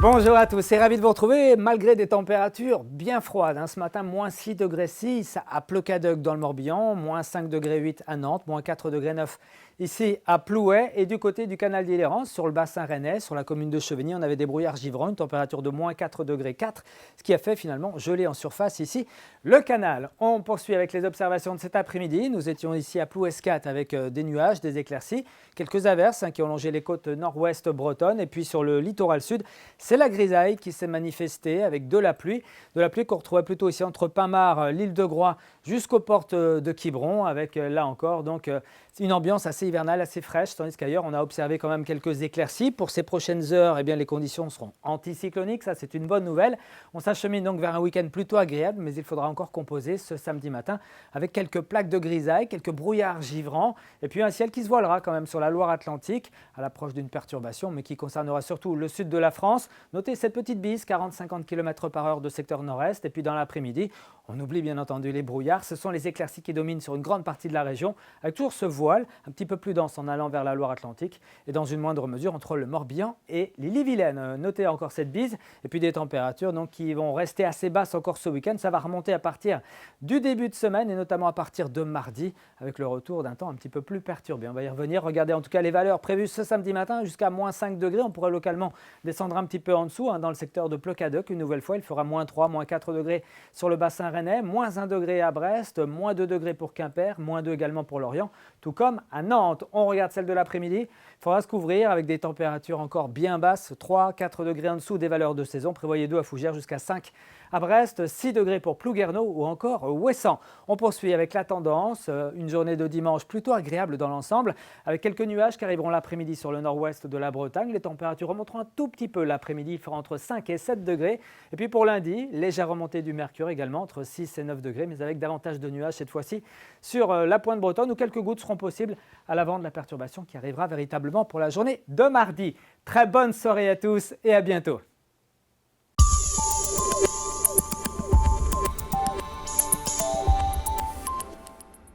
Bonjour à tous et ravi de vous retrouver malgré des températures bien froides. Ce matin, moins 6 degrés 6 à Plocadoc dans le Morbihan, moins 5 degrés 8 à Nantes, moins 4 degrés 9 ici à Plouay et du côté du canal d'Illérance sur le bassin rennais, sur la commune de Chevigny, on avait des brouillards givrants, une température de moins 4 degrés 4, ce qui a fait finalement geler en surface ici le canal. On poursuit avec les observations de cet après-midi. Nous étions ici à Plouescat avec des nuages, des éclaircies, quelques averses qui ont longé les côtes nord-ouest bretonnes et puis sur le littoral sud, c'est la grisaille qui s'est manifestée avec de la pluie qu'on retrouvait plutôt ici entre Pinmar, l'île de Groix jusqu'aux portes de Quiberon avec là encore donc une ambiance assez hivernale, assez fraîche, tandis qu'ailleurs on a observé quand même quelques éclaircies. Pour ces prochaines heures, les conditions seront anticycloniques, ça c'est une bonne nouvelle. On s'achemine donc vers un week-end plutôt agréable, mais il faudra encore composer ce samedi matin avec quelques plaques de grisaille, quelques brouillards givrants et puis un ciel qui se voilera quand même sur la Loire-Atlantique à l'approche d'une perturbation, mais qui concernera surtout le sud de la France. Notez cette petite bise, 40-50 km/h de secteur nord-est. Et puis dans l'après-midi, on oublie bien entendu les brouillards. Ce sont les éclaircies qui dominent sur une grande partie de la région, avec toujours ce voile un petit peu plus dense en allant vers la Loire-Atlantique et dans une moindre mesure entre le Morbihan et l'Ille-et-Vilaine. Notez encore cette bise et puis des températures donc, qui vont rester assez basses encore ce week-end. Ça va remonter à partir du début de semaine et notamment à partir de mardi avec le retour d'un temps un petit peu plus perturbé. On va y revenir. Regardez en tout cas les valeurs prévues ce samedi matin jusqu'à moins 5 degrés. On pourrait localement descendre un petit peu en dessous dans le secteur de Plocadoc. Une nouvelle fois, il fera moins 3, moins 4 degrés sur le bassin rennais, moins 1 degré à Brest, moins 2 degrés pour Quimper, moins 2 également pour Lorient, tout comme à Nantes. On regarde celle de l'après-midi. Il faudra se couvrir avec des températures encore bien basses, 3, 4 degrés en dessous des valeurs de saison. Prévoyez 2 à Fougères jusqu'à 5 à Brest, 6 degrés pour Plouguerneau ou encore Ouessant. On poursuit avec la tendance, une journée de dimanche plutôt agréable dans l'ensemble, avec quelques nuages qui arriveront l'après-midi sur le nord-ouest de la Bretagne. Les températures remonteront un tout petit peu l'après-midi, il fera entre 5 et 7 degrés. Et puis pour lundi, légère remontée du mercure également, entre 6 et 9 degrés, mais avec davantage de nuages cette fois-ci sur la pointe bretonne où quelques gouttes seront possibles à l'avant de la perturbation qui arrivera véritablement pour la journée de mardi. Très bonne soirée à tous et à bientôt.